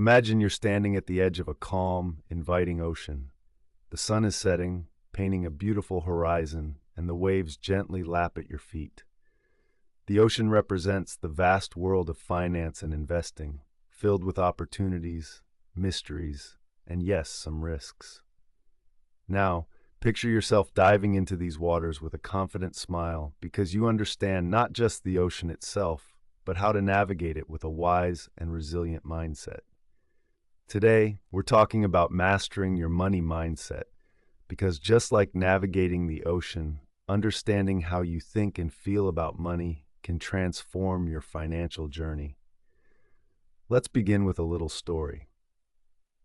Imagine you're standing at the edge of a calm, inviting ocean. The sun is setting, painting a beautiful horizon, and the waves gently lap at your feet. The ocean represents the vast world of finance and investing, filled with opportunities, mysteries, and yes, some risks. Now, picture yourself diving into these waters with a confident smile because you understand not just the ocean itself, but how to navigate it with a wise and resilient mindset. Today, we're talking about mastering your money mindset because just like navigating the ocean, understanding how you think and feel about money can transform your financial journey. Let's begin with a little story.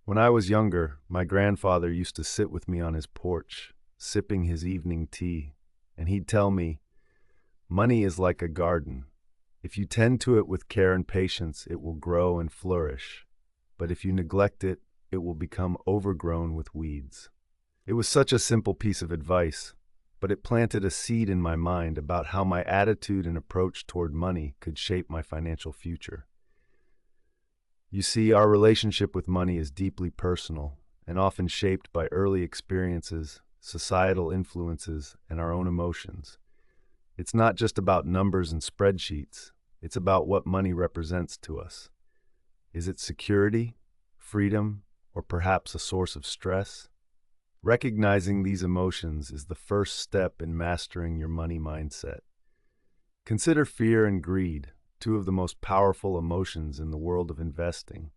When I was younger, my grandfather used to sit with me on his porch, sipping his evening tea, and he'd tell me, "Money is like a garden. If you tend to it with care and patience, it will grow and flourish. But if you neglect it, it will become overgrown with weeds." It was such a simple piece of advice, but it planted a seed in my mind about how my attitude and approach toward money could shape my financial future. You see, our relationship with money is deeply personal and often shaped by early experiences, societal influences, and our own emotions. It's not just about numbers and spreadsheets, it's about what money represents to us. Is it security, freedom, or perhaps a source of stress? Recognizing these emotions is the first step in mastering your money mindset. Consider fear and greed, two of the most powerful emotions in the world of investing.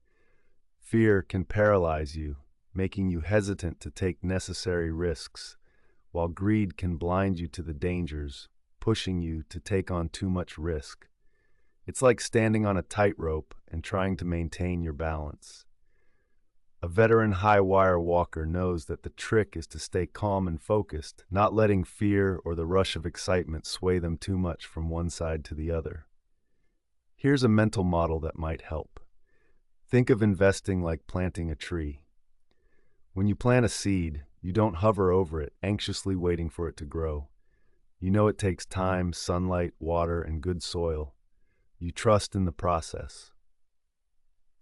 Fear can paralyze you, making you hesitant to take necessary risks, while greed can blind you to the dangers, pushing you to take on too much risk. It's like standing on a tightrope and trying to maintain your balance. A veteran high-wire walker knows that the trick is to stay calm and focused, not letting fear or the rush of excitement sway them too much from one side to the other. Here's a mental model that might help. Think of investing like planting a tree. When you plant a seed, you don't hover over it, anxiously waiting for it to grow. You know it takes time, sunlight, water, and good soil. You trust in the process.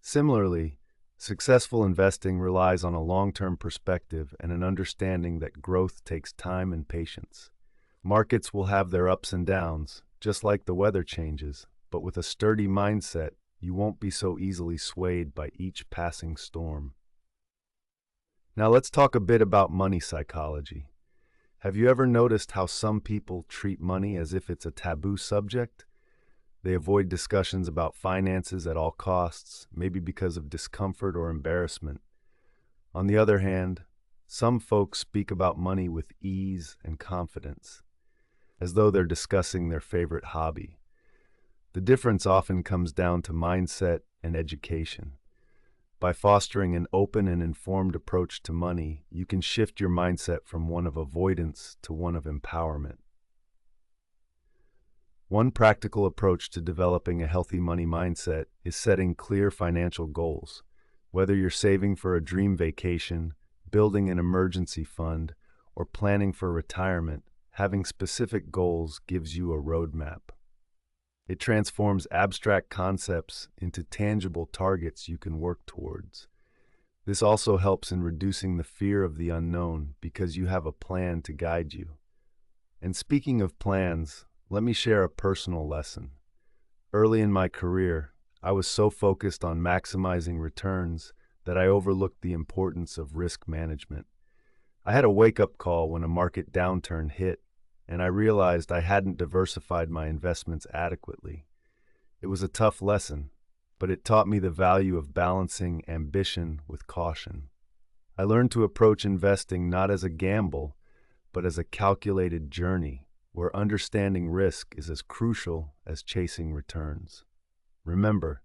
Similarly, successful investing relies on a long-term perspective and an understanding that growth takes time and patience. Markets will have their ups and downs, just like the weather changes, but with a sturdy mindset, you won't be so easily swayed by each passing storm. Now let's talk a bit about money psychology. Have you ever noticed how some people treat money as if it's a taboo subject? They avoid discussions about finances at all costs, maybe because of discomfort or embarrassment. On the other hand, some folks speak about money with ease and confidence, as though they're discussing their favorite hobby. The difference often comes down to mindset and education. By fostering an open and informed approach to money, you can shift your mindset from one of avoidance to one of empowerment. One practical approach to developing a healthy money mindset is setting clear financial goals. Whether you're saving for a dream vacation, building an emergency fund, or planning for retirement, having specific goals gives you a roadmap. It transforms abstract concepts into tangible targets you can work towards. This also helps in reducing the fear of the unknown because you have a plan to guide you. And speaking of plans, let me share a personal lesson. Early in my career, I was so focused on maximizing returns that I overlooked the importance of risk management. I had a wake-up call when a market downturn hit, and I realized I hadn't diversified my investments adequately. It was a tough lesson, but it taught me the value of balancing ambition with caution. I learned to approach investing not as a gamble, but as a calculated journey, where understanding risk is as crucial as chasing returns. Remember,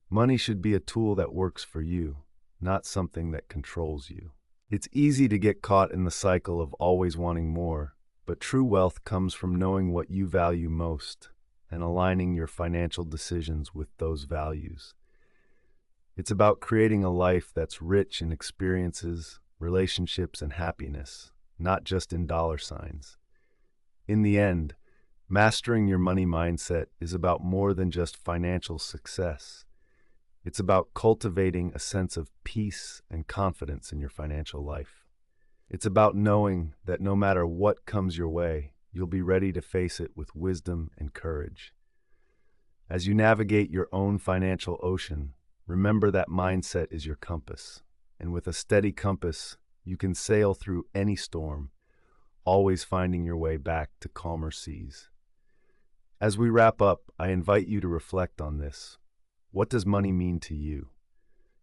money should be a tool that works for you, not something that controls you. It's easy to get caught in the cycle of always wanting more, but true wealth comes from knowing what you value most and aligning your financial decisions with those values. It's about creating a life that's rich in experiences, relationships, and happiness, not just in dollar signs. In the end, mastering your money mindset is about more than just financial success. It's about cultivating a sense of peace and confidence in your financial life. It's about knowing that no matter what comes your way, you'll be ready to face it with wisdom and courage. As you navigate your own financial ocean, remember that mindset is your compass. And with a steady compass, you can sail through any storm, always finding your way back to calmer seas. As we wrap up, I invite you to reflect on this. What does money mean to you?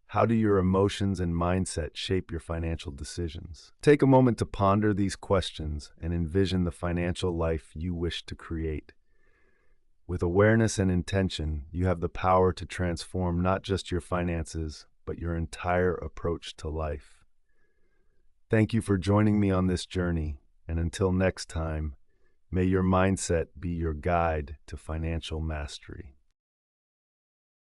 How do your emotions and mindset shape your financial decisions? Take a moment to ponder these questions and envision the financial life you wish to create. With awareness and intention, you have the power to transform not just your finances, but your entire approach to life. Thank you for joining me on this journey, and until next time, may your mindset be your guide to financial mastery.